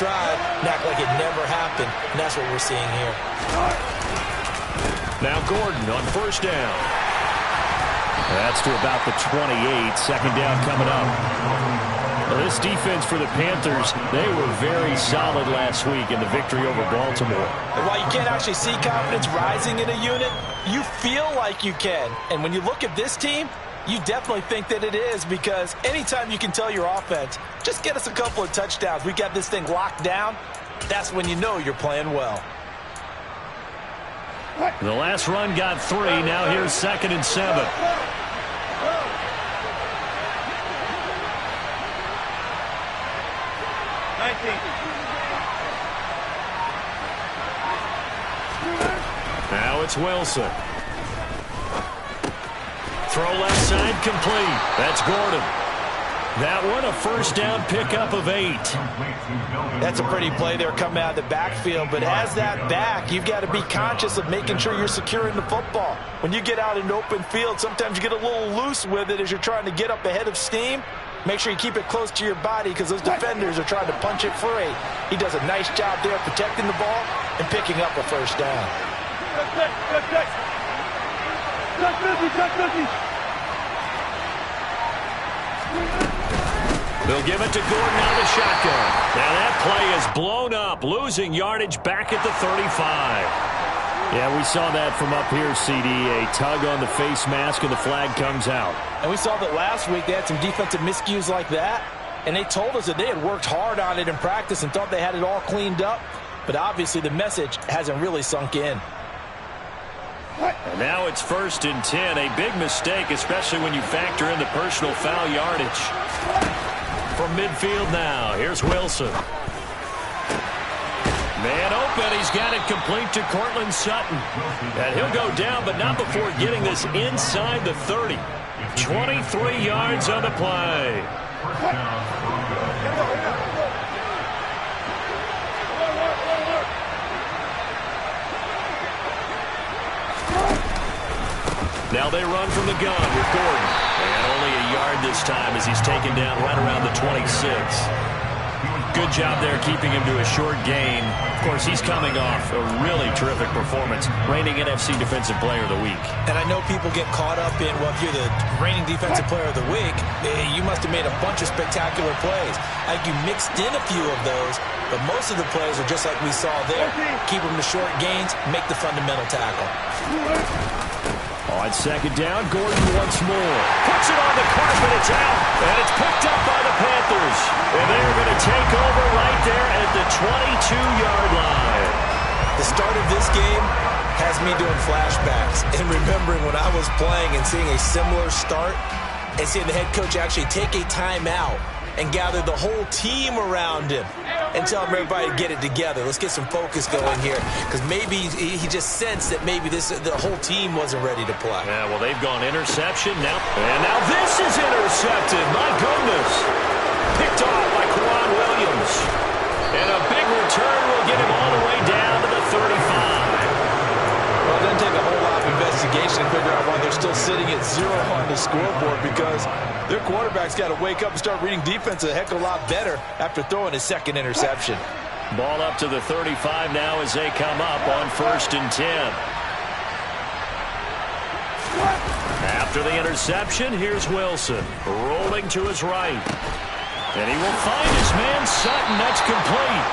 drive and act like it never happened, and that's what we're seeing here. Now Gordon on first down. That's to about the 28. Second down coming up. Well, this defense for the Panthers, they were very solid last week in the victory over Baltimore. And while you can't actually see confidence rising in a unit, you feel like you can. And when you look at this team, you definitely think that it is, because anytime you can tell your offense, just get us a couple of touchdowns, we got this thing locked down, that's when you know you're playing well. The last run got 3. Now here's 2nd and 7. Now it's Wilson. Throw left side complete. That's Gordon. That one a first down pickup of 8. That's a pretty play there coming out of the backfield, but as that back, you've got to be conscious of making sure you're securing the football. When you get out in open field, sometimes you get a little loose with it as you're trying to get up ahead of steam. Make sure you keep it close to your body because those defenders are trying to punch it free. He does a nice job there protecting the ball and picking up a first down. They'll give it to Gordon out of the shotgun. Now that play is blown up, losing yardage back at the 35. Yeah, we saw that from up here, CD. A tug on the face mask, and the flag comes out. And we saw that last week they had some defensive miscues like that, and they told us that they had worked hard on it in practice and thought they had it all cleaned up, but obviously the message hasn't really sunk in. And now it's 1st and 10. A big mistake, especially when you factor in the personal foul yardage. From midfield now, here's Wilson. Man open, he's got it complete to Cortland Sutton. And he'll go down, but not before getting this inside the 30. 23 yards on the play. Now they run from the gun with Gordon. And only a yard this time as he's taken down right around the 26. Good job there keeping him to a short gain. Of course, he's coming off a really terrific performance, reigning NFC Defensive Player of the Week. And I know people get caught up in, well, if you're the reigning Defensive Player of the Week, you must have made a bunch of spectacular plays. I think you mixed in a few of those, but most of the plays are just like we saw there. Keep them to short gains, make the fundamental tackle. On 2nd down, Gordon once more. Puts it on the carpet, it's out, and it's picked up by the Panthers. And they're going to take over right there at the 22-yard line. The start of this game has me doing flashbacks and remembering when I was playing and seeing a similar start and seeing the head coach actually take a timeout and gather the whole team around him and tell everybody to get it together. Let's get some focus going here, because maybe he just sensed that maybe the whole team wasn't ready to play. Yeah, well, they've gone interception now. And now this is intercepted. My goodness. Picked off by Quan Williams. And a big return will get him all the way down to the 35. Well, it doesn't take a whole lot of investigation to figure out why they're still sitting at 0 on the scoreboard, because their quarterback's got to wake up and start reading defense a heck of a lot better after throwing his 2nd interception. Ball up to the 35 now as they come up on 1st and 10. After the interception, here's Wilson rolling to his right. And he will find his man Sutton. That's complete.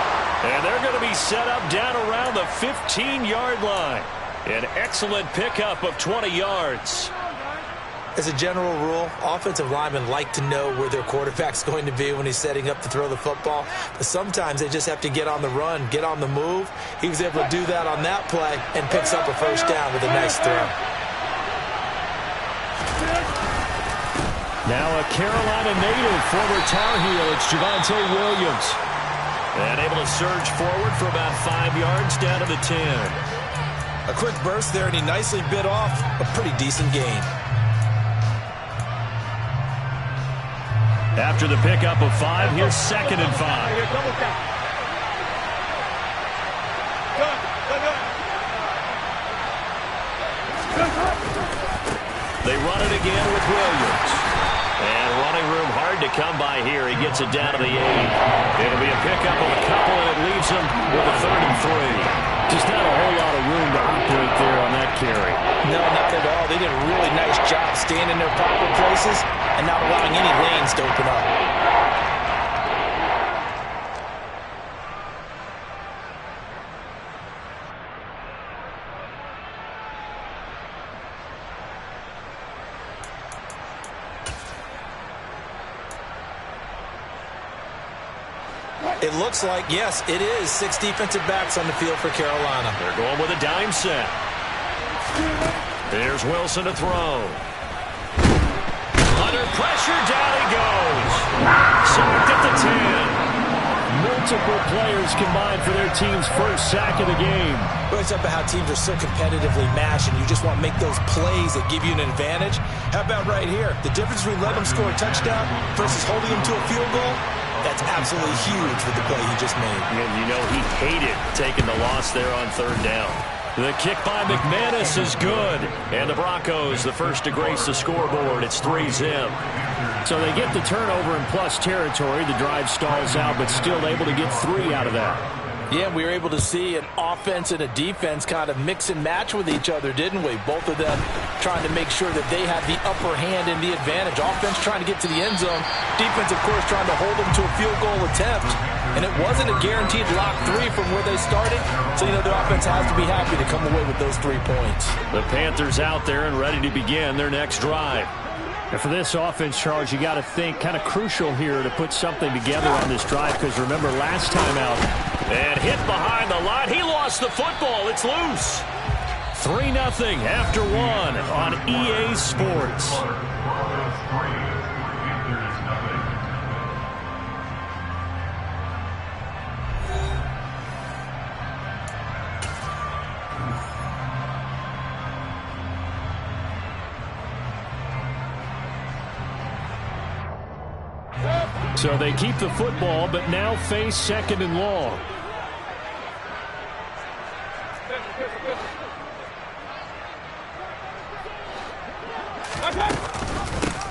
And they're going to be set up down around the 15-yard line. An excellent pickup of 20 yards. As a general rule, offensive linemen like to know where their quarterback's going to be when he's setting up to throw the football. But sometimes they just have to get on the run, get on the move. He was able to do that on that play and picks up a first down with a nice throw. Now a Carolina native, former Tar Heel, it's Javonte Williams. And able to surge forward for about 5 yards down to the 10. A quick burst there, and he nicely bit off a pretty decent gain. After the pickup of 5, here's 2nd and 5. They run it again with Williams. And running room hard to come by here. He gets it down to the 8. It'll be a pickup of a couple No, not at all. They did a really nice job staying in their proper places and not allowing any lanes to open up. It looks like, yes, it is 6 defensive backs on the field for Carolina. They're going with a dime set. There's Wilson to throw. Under pressure, down he goes. Sacked at the 10. Multiple players combined for their team's first sack of the game. Well, it's up to how teams are so competitively matched, and you just want to make those plays that give you an advantage. How about right here? The difference between letting them score a touchdown versus holding them to a field goal? That's absolutely huge with the play he just made. And you know he hated taking the loss there on third down. The kick by McManus is good. And the Broncos, the first to grace the scoreboard. It's 3-zip. So they get the turnover in plus territory. The drive stalls out, but still able to get 3 out of that. Yeah, we were able to see an offense and a defense kind of mix and match with each other, didn't we? Both of them trying to make sure that they had the upper hand and the advantage. Offense trying to get to the end zone. Defense, of course, trying to hold them to a field goal attempt. And it wasn't a guaranteed lock 3 from where they started. So, you know, the offense has to be happy to come away with those 3 points. The Panthers out there and ready to begin their next drive. And for this offense, Charles, you got to think kind of crucial here to put something together on this drive, because remember last time out. And hit behind the line. He lost the football. It's loose. 3-0 after 1 on EA Sports. So they keep the football, but now face 2nd and long.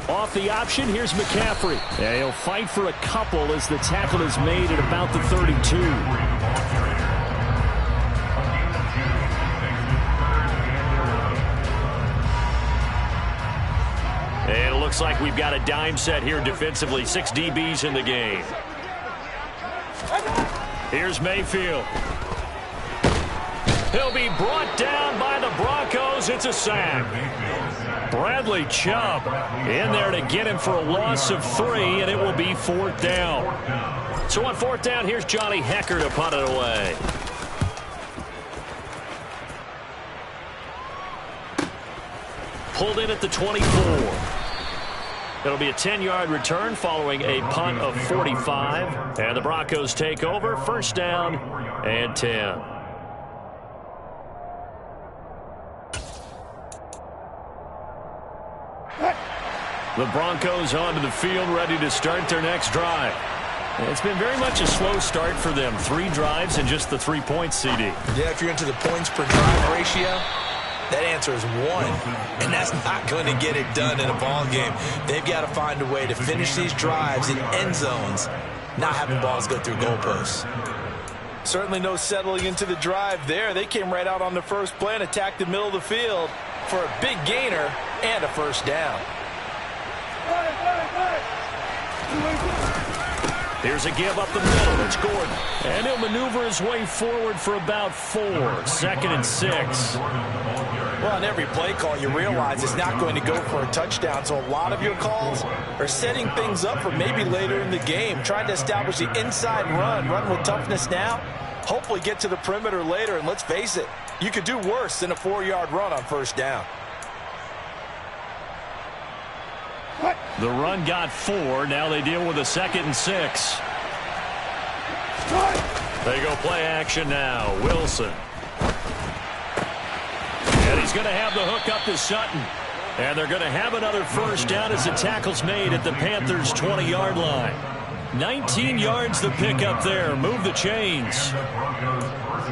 Off the option, here's McCaffrey. Yeah, he'll fight for a couple as the tackle is made at about the 32. And it looks like we've got a dime set here defensively. 6 DBs in the game. Here's Mayfield. He'll be brought down by the Broncos. It's a sack. Bradley Chubb in there to get him for a loss of 3, and it will be 4th down. So on 4th down, here's Johnny Hecker to punt it away. Pulled in at the 24. It'll be a 10-yard return following a punt of 45. And the Broncos take over. 1st down and 10. The Broncos onto the field, ready to start their next drive. It's been very much a slow start for them. 3 drives and just the 3 points, CD. Yeah, if you're into the points per drive ratio, that answer is 1. And that's not going to get it done in a ball game. They've got to find a way to finish these drives in end zones, not having balls go through goalposts. Certainly no settling into the drive there. They came right out on the first play and attacked the middle of the field for a big gainer and a 1st down. Here's a give up the middle. It's Gordon. And he'll maneuver his way forward for about 4. 2nd and 6. Well, on every play call, you realize it's not going to go for a touchdown. So a lot of your calls are setting things up for maybe later in the game, trying to establish the inside run with toughness now, hopefully get to the perimeter later. And let's face it, you could do worse than a 4-yard run on 1st down. The run got 4. Now they deal with a 2nd and 6. They go play action now. Wilson. And he's going to have the hook up to Sutton. And they're going to have another 1st down as the tackle's made at the Panthers' 20-yard line. 19 yards the pickup there. Move the chains.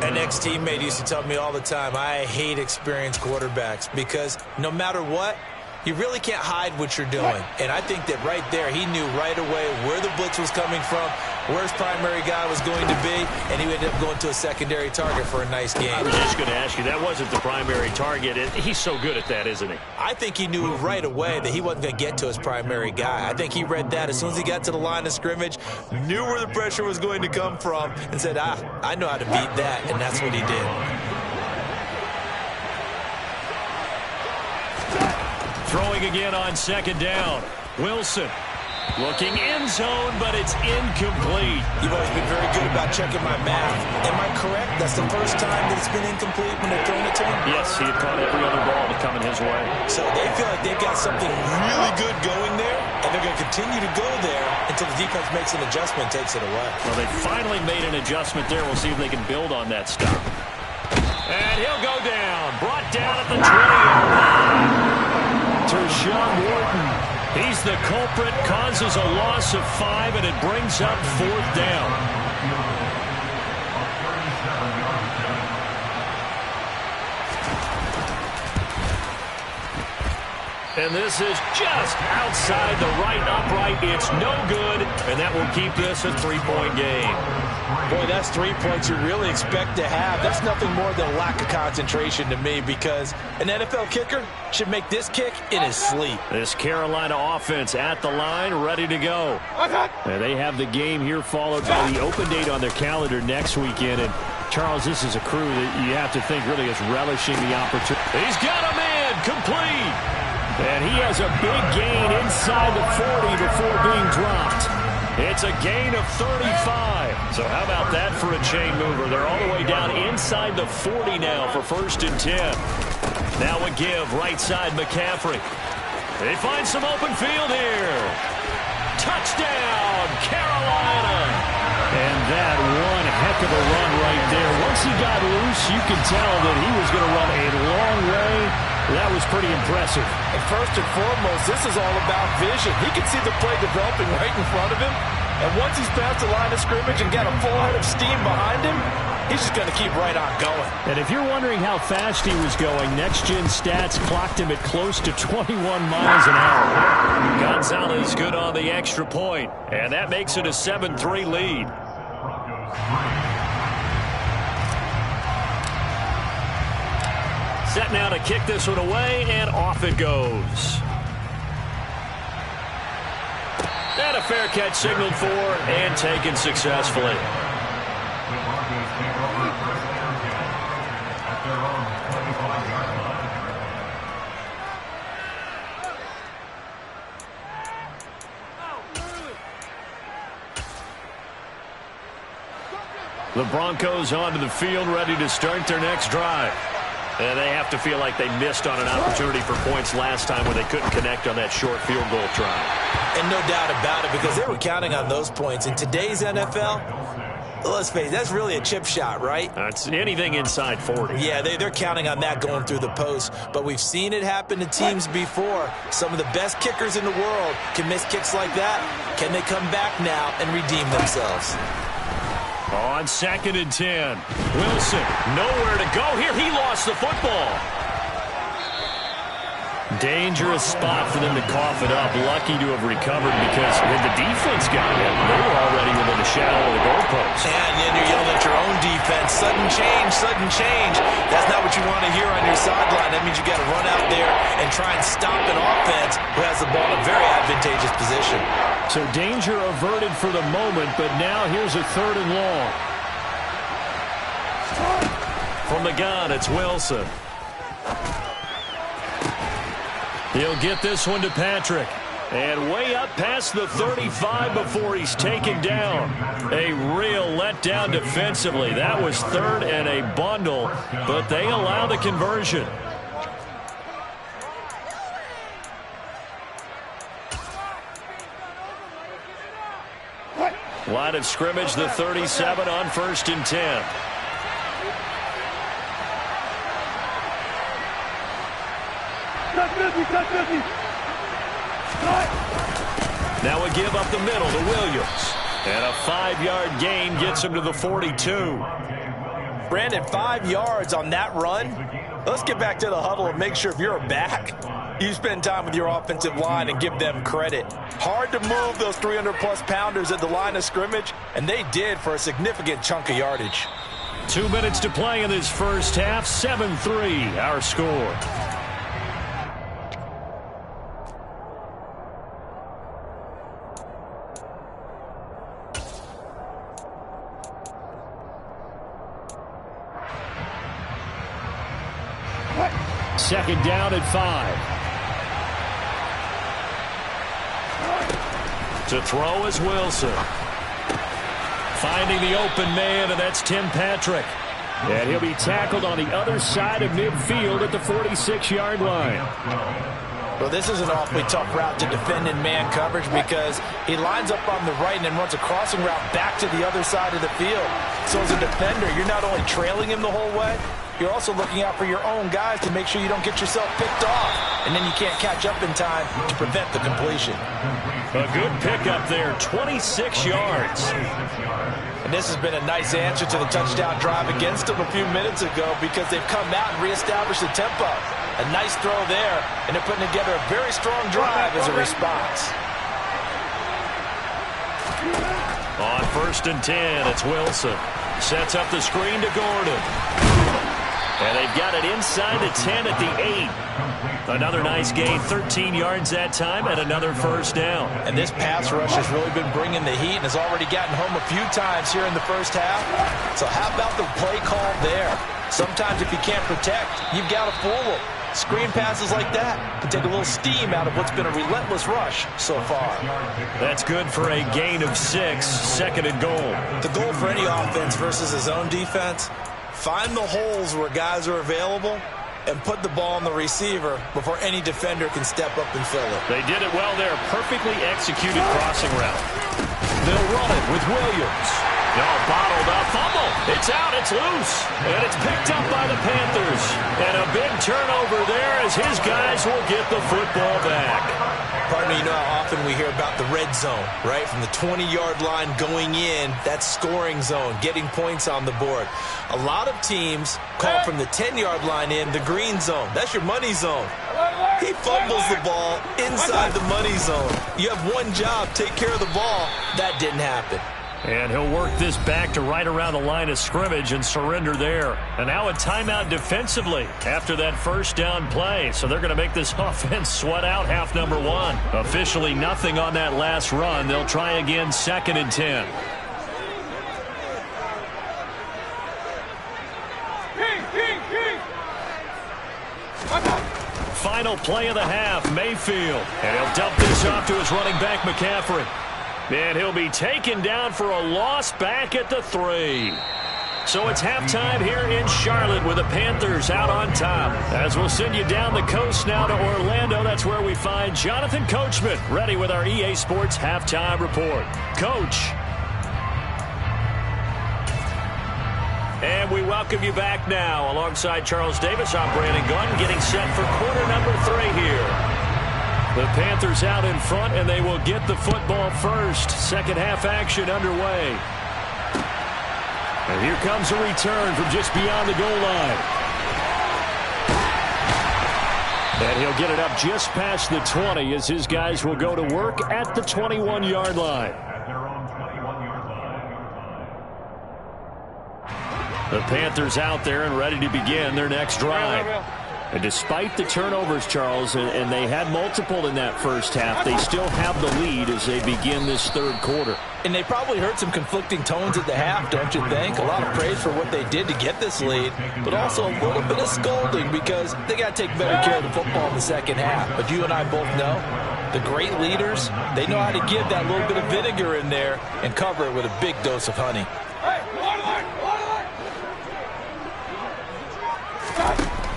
An ex-teammate used to tell me all the time, I hate experienced quarterbacks because no matter what, you really can't hide what you're doing. And I think that right there, he knew right away where the blitz was coming from, where his primary guy was going to be, and he ended up going to a secondary target for a nice game. I was just going to ask you, that wasn't the primary target. He's so good at that, isn't he? I think he knew right away that he wasn't going to get to his primary guy. I think he read that as soon as he got to the line of scrimmage, knew where the pressure was going to come from, and said, I know how to beat that, and that's what he did. Throwing again on second down. Wilson looking end zone, but it's incomplete. You've always been very good about checking my math. Am I correct? That's the first time that it's been incomplete when they're throwing it to him? Yes, he had caught every other ball that coming his way. So they feel like they've got something really good going there, and they're going to continue to go there until the defense makes an adjustment and takes it away. Well, they finally made an adjustment there. We'll see if they can build on that stuff. And he'll go down. Brought down at the 20-yard line. Tershawn Wharton. He's the culprit, causes a loss of 5, and it brings up 4th down. And this is just outside the right upright. It's no good, and that will keep this a 3-point game. Boy, that's 3 points you really expect to have. That's nothing more than a lack of concentration to me, because an NFL kicker should make this kick in his sleep. This Carolina offense at the line, ready to go. And they have the game here followed by the open date on their calendar next weekend. And, Charles, this is a crew that you have to think really is relishing the opportunity. He's got him in, complete. And he has a big gain inside the 40 before being dropped. It's a gain of 35. So how about that for a chain mover? They're all the way down inside the 40 now for 1st and 10. Now a give, right side McCaffrey. They find some open field here. Touchdown, Carolina. And that one heck of a run right there. Once he got loose, you could tell that he was going to run a long way. That was pretty impressive. And first and foremost, this is all about vision. He can see the play developing right in front of him. And once he's past the line of scrimmage and got a full head of steam behind him, he's just going to keep right on going. And if you're wondering how fast he was going, Next Gen Stats clocked him at close to 21 miles an hour. Gonzalez good on the extra point, and that makes it a 7-3 lead. Set now to kick this one away, and off it goes. And a fair catch signaled for and taken successfully. The Broncos onto the field, ready to start their next drive. And they have to feel like they missed on an opportunity for points last time when they couldn't connect on that short field goal try. And no doubt about it, because they were counting on those points. In today's NFL, let's face it, that's really a chip shot, right? It's anything inside 40. Yeah, they're counting on that going through the post. But we've seen it happen to teams before. Some of the best kickers in the world can miss kicks like that. Can they come back now and redeem themselves? On 2nd and 10. Wilson, nowhere to go here. He lost the football. Dangerous spot for them to cough it up. Lucky to have recovered, because when the defense got him, they were already within the shadow of the goalpost. And then you're yelling at your own defense. Sudden change, sudden change. That's not what you want to hear on your sideline. That means you got to run out there and try and stop an offense who has the ball in a very advantageous position. So danger averted for the moment, but now here's a 3rd and long. From the gun, it's Wilson. He'll get this one to Patrick. And way up past the 35 before he's taken down. A real letdown defensively. That was 3rd and a bundle, but they allow the conversion. Line of scrimmage, the 37 on 1st and 10. Now a give up the middle to Williams. And a 5-yard gain gets him to the 42. Brandon, 5 yards on that run. Let's get back to the huddle and make sure if you're a back, You spend time with your offensive line and give them credit. Hard to move those 300-plus pounders at the line of scrimmage, and they did for a significant chunk of yardage. 2 minutes to play in this first half. 7-3, our score. Second down at 5. To throw is Wilson. Finding the open man, and that's Tim Patrick. And he'll be tackled on the other side of midfield at the 46-yard line. Well, this is an awfully tough route to defend in man coverage because he lines up on the right and then runs a crossing route back to the other side of the field. So as a defender, you're not only trailing him the whole way, you're also looking out for your own guys to make sure you don't get yourself picked off. And then you can't catch up in time to prevent the completion. A good pickup there, 26 yards. And this has been a nice answer to the touchdown drive against them a few minutes ago because they've come out and reestablished the tempo. A nice throw there, and they're putting together a very strong drive as a response. On 1st and 10, it's Wilson. Sets up the screen to Gordon. And they've got it inside the 10 at the 8. Another nice gain, 13 yards that time, and another first down. And this pass rush has really been bringing the heat and has already gotten home a few times here in the first half. So how about the play call there? Sometimes if you can't protect, you've got to fool them. Screen passes like that can take a little steam out of what's been a relentless rush so far. That's good for a gain of 6, 2nd and goal. The goal for any offense versus his own defense, find the holes where guys are available and put the ball on the receiver before any defender can step up and fill it. They did it well there. Perfectly executed crossing route. They'll run it with Williams. No, bottled up fumble. It's out, it's loose, and it's picked up by the Panthers. And a big turnover there as his guys will get the football back. Partner, you know how often we hear about the red zone, right? From the 20-yard line going in, that's scoring zone, getting points on the board. A lot of teams call from the 10-yard line in the green zone. That's your money zone. He fumbles the ball inside the money zone. You have one job, take care of the ball. That didn't happen. And he'll work this back to right around the line of scrimmage and surrender there. And now a timeout defensively after that first down play. So they're going to make this offense sweat out half number 1. Officially nothing on that last run. They'll try again 2nd and 10. Final play of the half, Mayfield. And he'll dump this off to his running back, McCaffrey. And he'll be taken down for a loss back at the 3. So it's halftime here in Charlotte with the Panthers out on top. As we'll send you down the coast now to Orlando, that's where we find Jonathan Coachman ready with our EA Sports halftime report. Coach. And we welcome you back now. Alongside Charles Davis, I'm Brandon Gunn getting set for quarter number 3 here. The Panthers out in front, and they will get the football first. Second half action underway. And here comes a return from just beyond the goal line. And he'll get it up just past the 20 as his guys will go to work at the 21-yard line. The Panthers out there and ready to begin their next drive. And despite the turnovers, Charles, and they had multiple in that first half, they still have the lead as they begin this third quarter. And they probably heard some conflicting tones at the half, don't you think? A lot of praise for what they did to get this lead, but also a little bit of scolding because they got to take better care of the football in the second half. But you and I both know the great leaders, they know how to give that little bit of vinegar in there and cover it with a big dose of honey.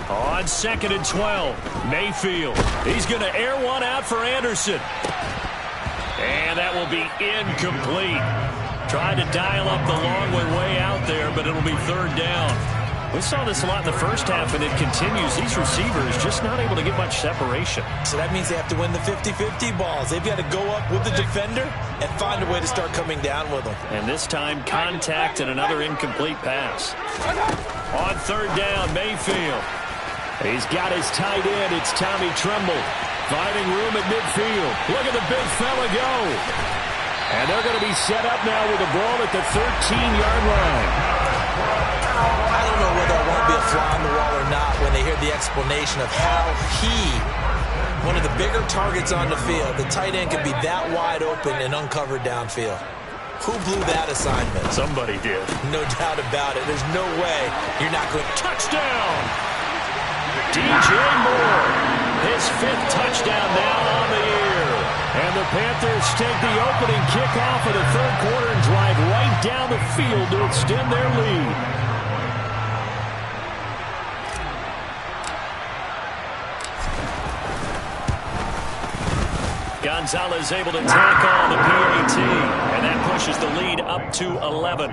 On 2nd and 12, Mayfield. He's going to air one out for Anderson. And that will be incomplete. Tried to dial up the long way out there, but it'll be 3rd down. We saw this a lot in the first half, and it continues. These receivers just not able to get much separation. So that means they have to win the 50-50 balls. They've got to go up with the defender and find a way to start coming down with them. And this time, contact and another incomplete pass. On 3rd down, Mayfield. He's got his tight end. It's Tommy Tremble. Finding room at midfield. Look at the big fella go. And they're going to be set up now with the ball at the 13-yard line. I don't know whether there won't be a fly on the wall or not when they hear the explanation of how one of the bigger targets on the field, the tight end could be that wide open and uncovered downfield. Who blew that assignment? Somebody did. No doubt about it. There's no way you're not going to... Touchdown! DJ Moore, his 5th touchdown now on the year. And the Panthers take the opening kickoff of the third quarter and drive right down the field to extend their lead. Gonzalez able to tackle the PAT, and that pushes the lead up to 11.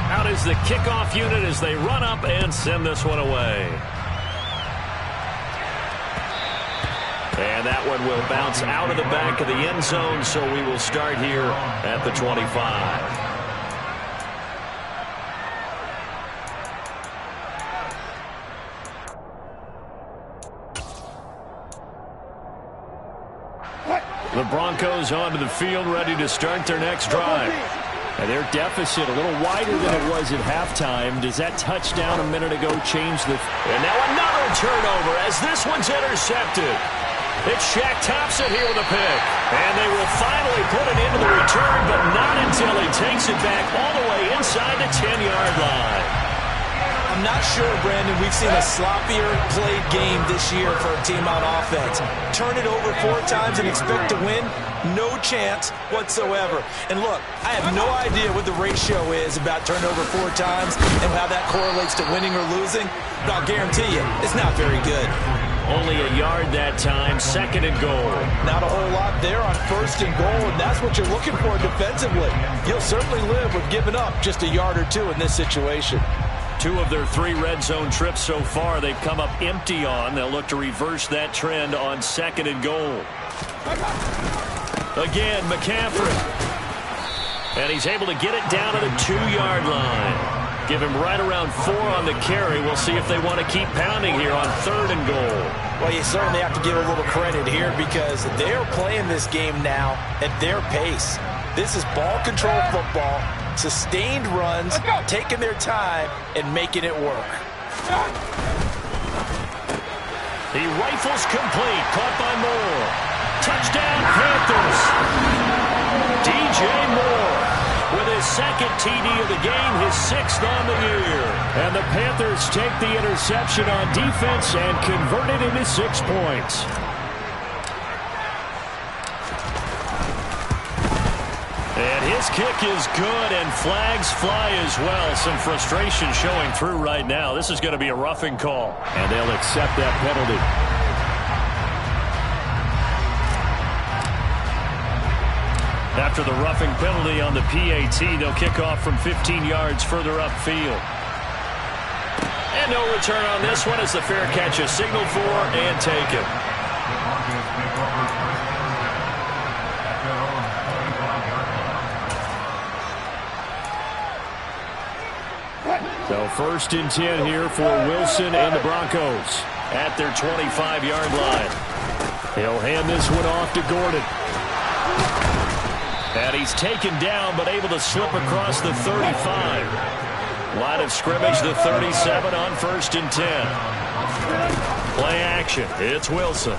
Out is the kickoff unit as they run up and send this one away. And that one will bounce out of the back of the end zone, so we will start here at the 25. The Broncos onto the field, ready to start their next drive. And their deficit a little wider than it was at halftime. Does that touchdown a minute ago change the... And now another turnover as this one's intercepted. It's Shaq Thompson here with a pick. And they will finally put it into the return, but not until he takes it back all the way inside the 10-yard line. I'm not sure, Brandon, we've seen a sloppier played game this year for a team on offense. Turn it over 4 times and expect to win? No chance whatsoever. And look, I have no idea what the ratio is about turnover 4 times and how that correlates to winning or losing, but I'll guarantee you, it's not very good. Only a yard that time, 2nd and goal. Not a whole lot there on 1st and goal, and that's what you're looking for defensively. You'll certainly live with giving up just a yard or 2 in this situation. 2 of their 3 red zone trips so far they've come up empty on. They'll look to reverse that trend on 2nd and goal. Again, McCaffrey. And he's able to get it down to the 2-yard line. Give him right around 4 on the carry. We'll see if they want to keep pounding here on 3rd and goal. Well, you certainly have to give a little credit here because they're playing this game now at their pace. This is ball control football. Sustained runs, taking their time, and making it work. He rifles complete, caught by Moore. Touchdown, Panthers. DJ Moore with his 2nd TD of the game, his 6th on the year. And the Panthers take the interception on defense and convert it into 6 points. And his kick is good, and flags fly as well. Some frustration showing through right now. This is going to be a roughing call. And they'll accept that penalty. After the roughing penalty on the PAT, they'll kick off from 15 yards further upfield. And no return on this one as the fair catch is signaled for and taken. So 1st and 10 here for Wilson and the Broncos at their 25-yard line. He'll hand this one off to Gordon. And he's taken down but able to slip across the 35. Line of scrimmage, the 37 on 1st and 10. Play action. It's Wilson.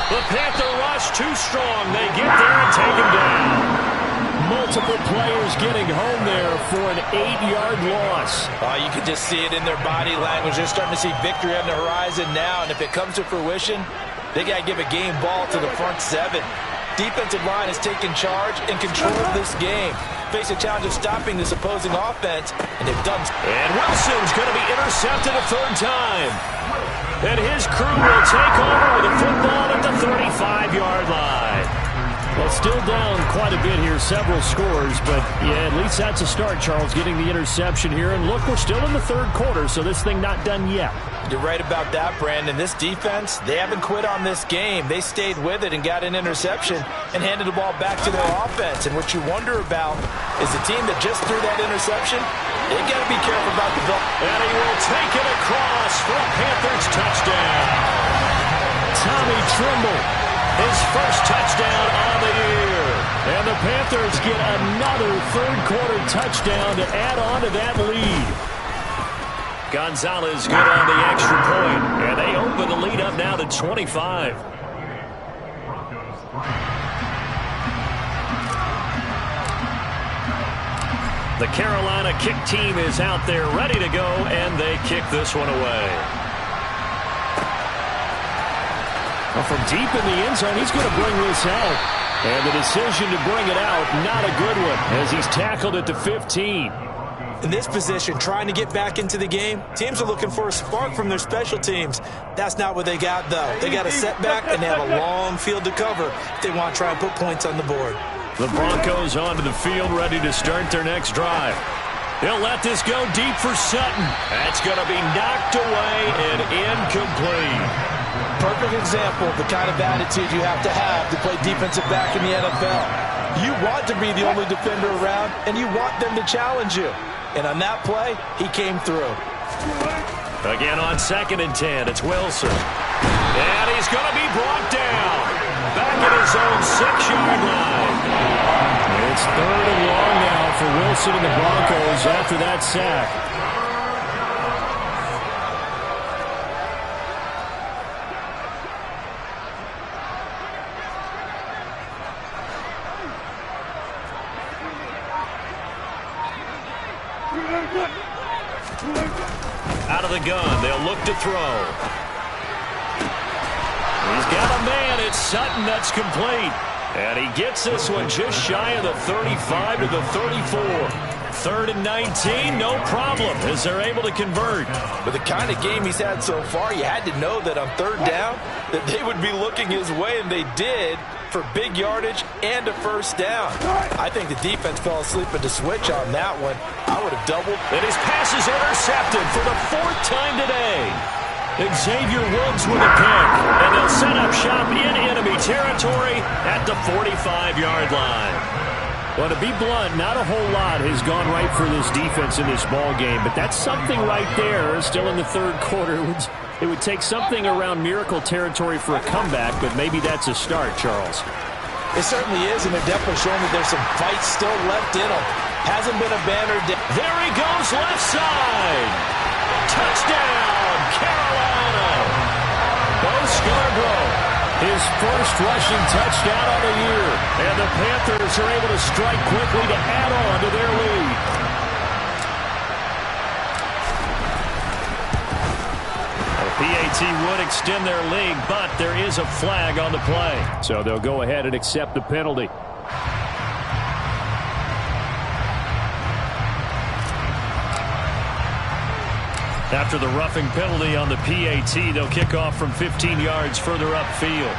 The Panther rush too strong. They get there and take him down. Multiple players getting home there for an 8-yard loss. You can just see it in their body language. They're starting to see victory on the horizon now, and if it comes to fruition, they got to give a game ball to the front 7. Defensive line has taken charge and control of this game. Face a challenge of stopping this opposing offense, and they've done. And Wilson's going to be intercepted a 3rd time. And his crew will take over with a football at the 35-yard line. Well, still down quite a bit here, several scores, but yeah, at least that's a start, Charles, getting the interception here. And look, we're still in the third quarter, so this thing not done yet. You're right about that, Brandon. This defense, they haven't quit on this game. They stayed with it and got an interception and handed the ball back to their offense. And what you wonder about is the team that just threw that interception, they got to be careful about the ball. And he will take it across for a Panthers touchdown. Tommy Trimble, his first touchdown on the year. And the Panthers get another third-quarter touchdown to add on to that lead. Gonzalez good on the extra point, and they open the lead up now to 25. The Carolina kick team is out there ready to go, and they kick this one away. Well, from deep in the end zone, he's going to bring this out. And the decision to bring it out, not a good one, as he's tackled at the 15. In this position, trying to get back into the game, teams are looking for a spark from their special teams. That's not what they got, though. They got a setback, and they have a long field to cover if they want to try and put points on the board. The Broncos onto the field, ready to start their next drive. They'll let this go deep for Sutton. That's going to be knocked away and incomplete. Perfect example of the kind of attitude you have to play defensive back in the NFL. You want to be the only defender around, and you want them to challenge you. And on that play, he came through. Again on 2nd and 10, it's Wilson. And he's going to be brought down. Back at his own 6-yard line. It's 3rd and long now for Wilson and the Broncos after that sack. Out of the gun, they'll look to throw. He's got a man, it's Sutton, that's complete. And he gets this one just shy of the 35 to the 34. 3rd and 19, no problem, as they're able to convert. With the kind of game he's had so far, you had to know that on 3rd down, that they would be looking his way, and they did, for big yardage and a first down. I think the defense fell asleep at the switch on that one. I would have doubled. And his pass is intercepted for the 4th time today. Xavier Woods with a pick. And they'll set up shop in enemy territory at the 45-yard line. Well, to be blunt, not a whole lot has gone right for this defense in this ball game, but that's something right there. Still in the 3rd quarter. It would take something around miracle territory for a comeback, but maybe that's a start, Charles. It certainly is, and they're definitely showing that there's some fight still left in them. Hasn't been a banner day. There he goes, left side. Touchdown, Carolina. Bo Scarborough, his first rushing touchdown of the year. And the Panthers are able to strike quickly to add on to their lead. PAT would extend their lead, but there is a flag on the play. So they'll go ahead and accept the penalty. After the roughing penalty on the PAT, they'll kick off from 15 yards further upfield.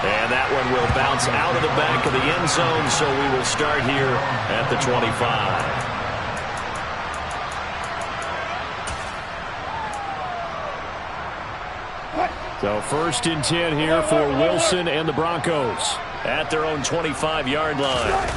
And that one will bounce out of the back of the end zone, so we will start here at the 25. So 1st and 10 here for Wilson and the Broncos at their own 25-yard line.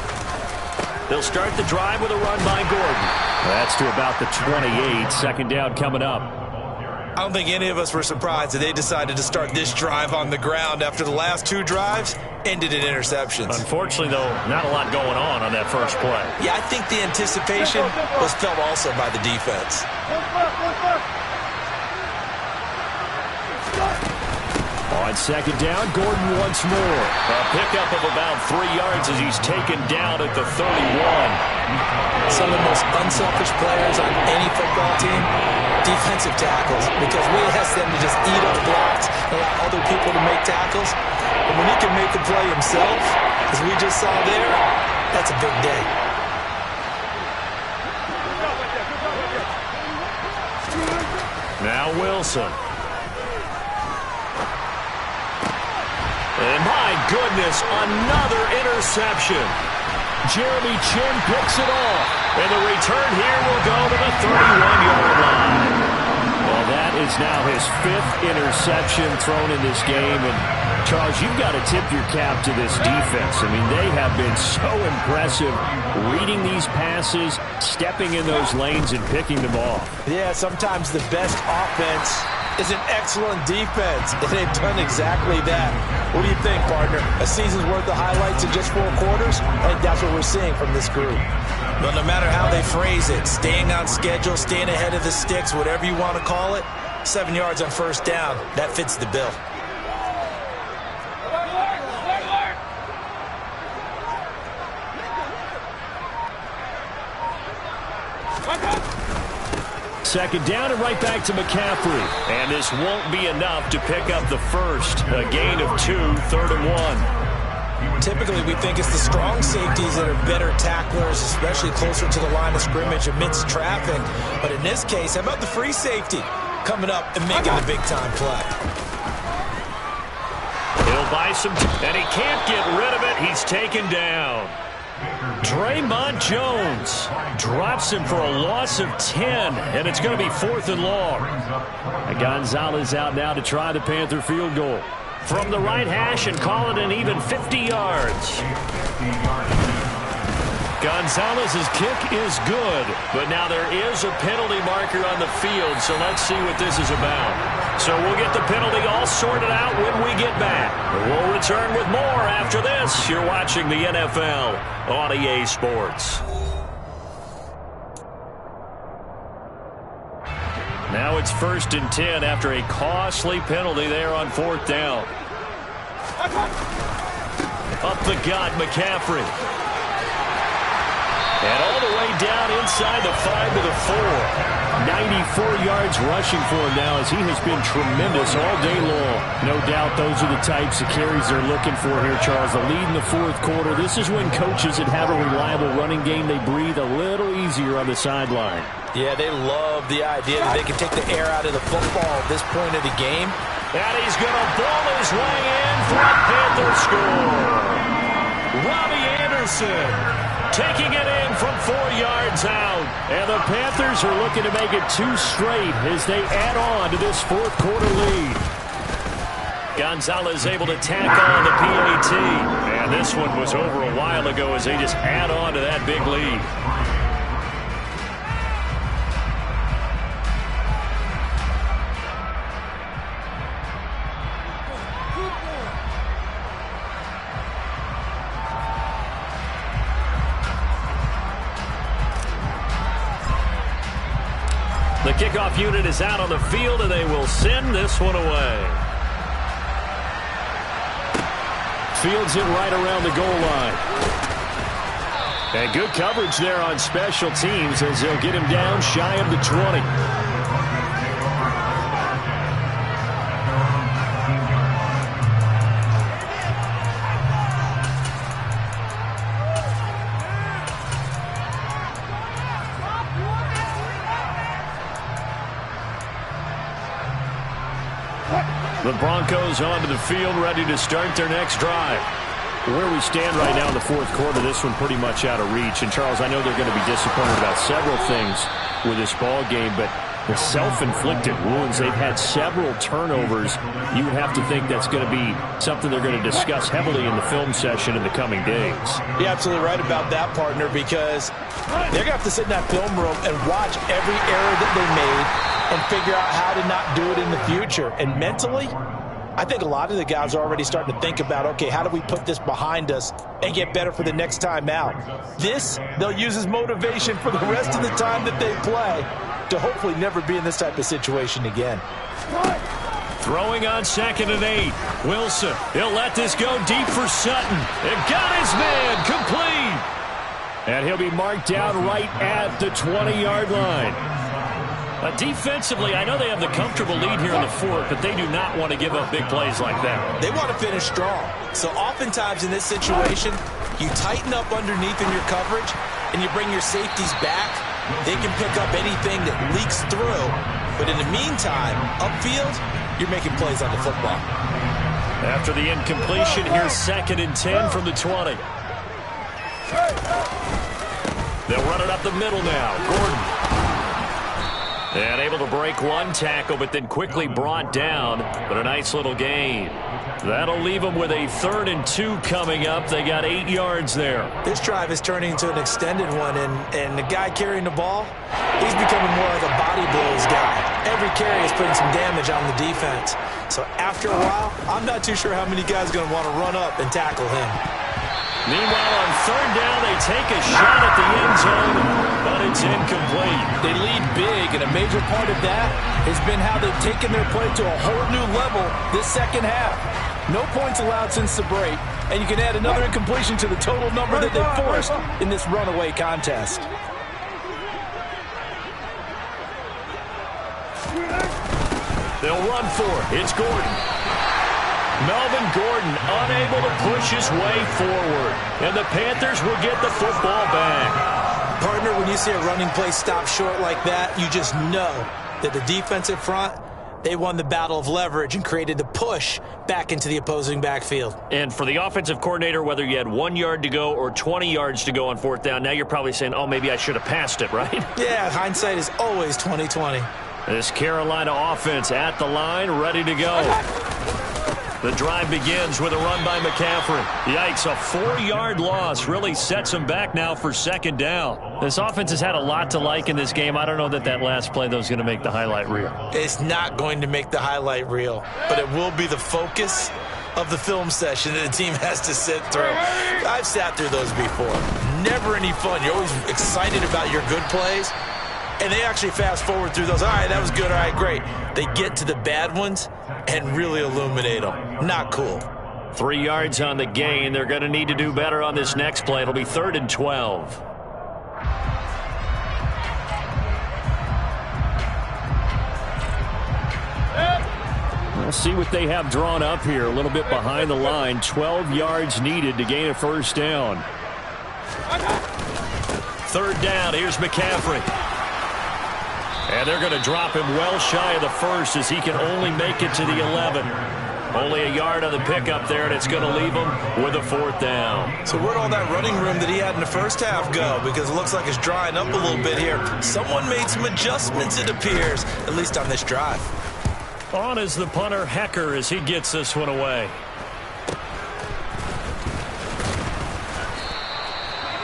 They'll start the drive with a run by Gordon. That's to about the 28. 2nd down coming up. I don't think any of us were surprised that they decided to start this drive on the ground after the last 2 drives ended in interceptions. Unfortunately, though, not a lot going on that first play. Yeah, I think the anticipation was felt also by the defense. On 2nd down, Gordon once more. A pickup of about 3 yards as he's taken down at the 31. Some of the most unselfish players on any football team, defensive tackles, because we ask them to just eat up blocks and allow other people to make tackles. And when he can make the play himself, as we just saw there, that's a big day. Now Wilson. And my goodness, another interception. Jeremy Chin picks it off. And the return here will go to the 31-yard line. Well, that is now his 5th interception thrown in this game. And, Charles, you've got to tip your cap to this defense. I mean, they have been so impressive reading these passes, stepping in those lanes, and picking them off. Yeah, sometimes the best offense is an excellent defense, and they've done exactly that. What do you think, partner? A season's worth of highlights in just 4 quarters? I think that's what we're seeing from this group. Well, no matter how they phrase it, staying on schedule, staying ahead of the sticks, whatever you want to call it, 7 yards on first down, that fits the bill. Second down and right back to McCaffrey. And this won't be enough to pick up the first. A gain of 2, 3rd and 1. Typically, we think it's the strong safeties that are better tacklers, especially closer to the line of scrimmage amidst traffic. But in this case, how about the free safety coming up and making a big-time play? He'll buy some, and he can't get rid of it. He's taken down. Draymond Jones drops him for a loss of 10, and it's going to be 4th and long. Gonzalez out now to try the Panther field goal. From the right hash and call it an even 50 yards. Gonzalez's kick is good, but now there is a penalty marker on the field, so let's see what this is about. So we'll get the penalty all sorted out when we get back. We'll return with more after this. You're watching the NFL on EA Sports. Now it's 1st and 10 after a costly penalty there on 4th down. Up the gut, McCaffrey. And all the way down inside the 5 to the 4. 94 yards rushing for him now as he has been tremendous all day long. No doubt those are the types of carries they're looking for here, Charles. The lead in the 4th quarter. This is when coaches that have a reliable running game, they breathe a little easier on the sideline. Yeah, they love the idea that they can take the air out of the football at this point of the game. And he's going to ball his way in for a Panther score. Robbie Anderson taking it in from 4 yards out. And the Panthers are looking to make it 2 straight as they add on to this 4th quarter lead. Gonzalez able to tack on the PAT. And this one was over a while ago as they just add on to that big lead. The kickoff unit is out on the field, and they will send this one away. Fields it right around the goal line. And good coverage there on special teams as they'll get him down shy of the 20. The Broncos onto the field, ready to start their next drive. Where we stand right now in the 4th quarter, this one pretty much out of reach. And, Charles, I know they're going to be disappointed about several things with this ball game, but the self-inflicted wounds, they've had several turnovers. You would have to think that's going to be something they're going to discuss heavily in the film session in the coming days. You're absolutely right about that, partner, because they're going to have to sit in that film room and watch every error that they made and figure out how to not do it in the future. And mentally, I think a lot of the guys are already starting to think about, okay, how do we put this behind us and get better for the next time out? This, they'll use as motivation for the rest of the time that they play to hopefully never be in this type of situation again. Throwing on 2nd and 8. Wilson, he'll let this go deep for Sutton. And got his man complete. And he'll be marked down right at the 20-yard line. Defensively, I know they have the comfortable lead here in the 4th, but they do not want to give up big plays like that. They want to finish strong. So oftentimes in this situation, you tighten up underneath in your coverage, and you bring your safeties back. They can pick up anything that leaks through. But in the meantime, upfield, you're making plays on the football. After the incompletion, here's 2nd and 10 from the 20. They'll run it up the middle now. Gordon. And able to break one tackle, but then quickly brought down. But a nice little gain. That'll leave them with a 3rd and 2 coming up. They got 8 yards there. This drive is turning into an extended one, and the guy carrying the ball, he's becoming more like a body blows guy. Every carry is putting some damage on the defense. So after a while, I'm not too sure how many guys are going to want to run up and tackle him. Meanwhile, on 3rd down, they take a shot at the end zone, but it's incomplete. They lead big, and a major part of that has been how they've taken their play to a whole new level this second half. No points allowed since the break, and you can add another incompletion to the total number that they forced in this runaway contest. They'll run for it. It's Gordon. Melvin Gordon unable to push his way forward, and the Panthers will get the football back. Partner, when you see a running play stop short like that, you just know that the defensive front, they won the battle of leverage and created the push back into the opposing backfield. And for the offensive coordinator, whether you had 1 yard to go or 20 yards to go on 4th down, now you're probably saying, oh, maybe I should have passed it, right? Yeah, hindsight is always 20/20. This Carolina offense at the line, ready to go. The drive begins with a run by McCaffrey. Yikes, a 4-yard loss really sets him back now for 2nd down. This offense has had a lot to like in this game. I don't know that last play, though, is going to make the highlight reel. It's not going to make the highlight reel, but it will be the focus of the film session that the team has to sit through. I've sat through those before. Never any fun. You're always excited about your good plays, and they actually fast forward through those. All right, that was good. All right, great. They get to the bad ones and really illuminate them. Not cool. 3 yards on the gain. They're going to need to do better on this next play. It'll be 3rd and 12. We'll see what they have drawn up here. A little bit behind the line. 12 yards needed to gain a 1st down. 3rd down. Here's McCaffrey. And they're going to drop him well shy of the 1st as he can only make it to the 11. Only a yard on the pickup there, and it's going to leave him with a 4th down. So where'd all that running room that he had in the first half go? Because it looks like it's drying up a little bit here. Someone made some adjustments, it appears, at least on this drive. On is the punter, Hecker, as he gets this one away.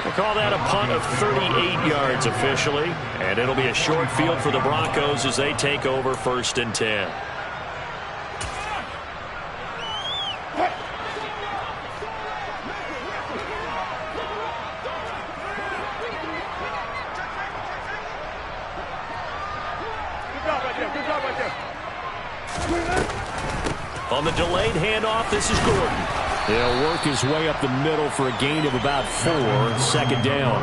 We'll call that a punt of 38 yards officially, and it'll be a short field for the Broncos as they take over 1st and 10. On the delayed handoff, this is Gordon. He'll work his way up the middle for a gain of about 4, 2nd down.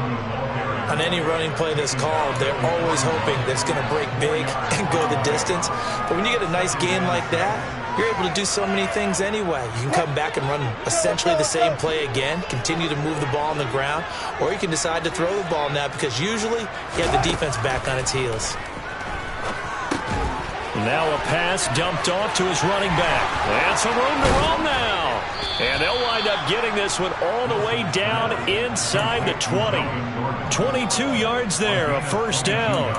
On any running play that's called, they're always hoping that it's going to break big and go the distance. But when you get a nice gain like that, you're able to do so many things anyway. You can come back and run essentially the same play again, continue to move the ball on the ground, or you can decide to throw the ball now because usually you have the defense back on its heels. Now a pass dumped off to his running back. And some room to roam now. And they'll wind up getting this one all the way down inside the 20. 22 yards there, a 1st down.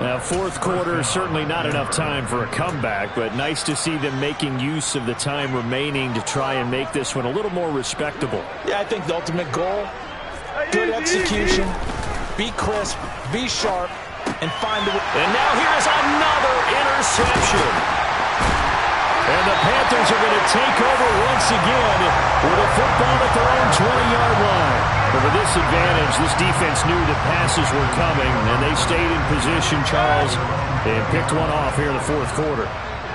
Now, 4th quarter, certainly not enough time for a comeback, but nice to see them making use of the time remaining to try and make this one a little more respectable. Yeah, I think the ultimate goal, good execution, be crisp, be sharp, and find the... And now here is another interception. And the Panthers are going to take over once again with a football at their own 20-yard line. But with this advantage, this defense knew that passes were coming, and they stayed in position, Charles, and picked one off here in the 4th quarter.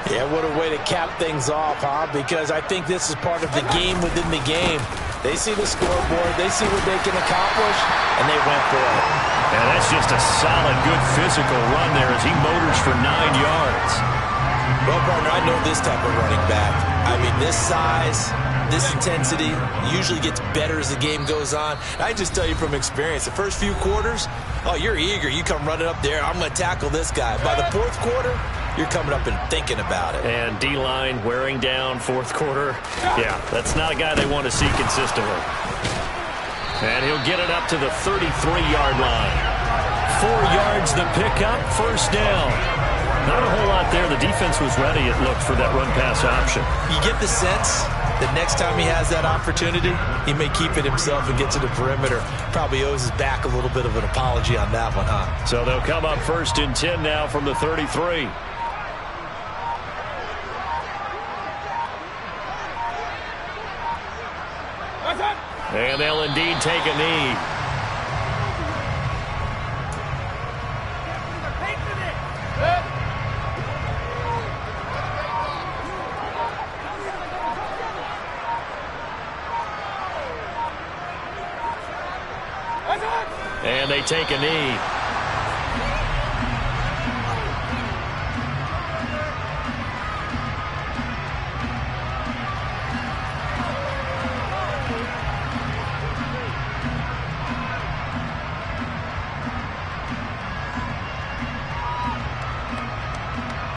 Yeah, what a way to cap things off, huh? Because I think this is part of the game within the game. They see the scoreboard, they see what they can accomplish, and they went for it. And that's just a solid, good physical run there as he motors for 9 yards. Well, partner, I know this type of running back. I mean, this size, this intensity usually gets better as the game goes on. I just tell you from experience, the first few quarters, oh, you're eager. You come running up there, I'm going to tackle this guy. By the 4th quarter, you're coming up and thinking about it. And D-line wearing down fourth quarter. Yeah, that's not a guy they want to see consistently. And he'll get it up to the 33-yard line. 4 yards the pickup, first down. Not a whole lot there. The defense was ready, it looked, for that run-pass option. You get the sense that next time he has that opportunity, he may keep it himself and get to the perimeter. Probably owes his back a little bit of an apology on that one, huh? So they'll come up 1st and 10 now from the 33. And they'll indeed take a knee. And they take a knee.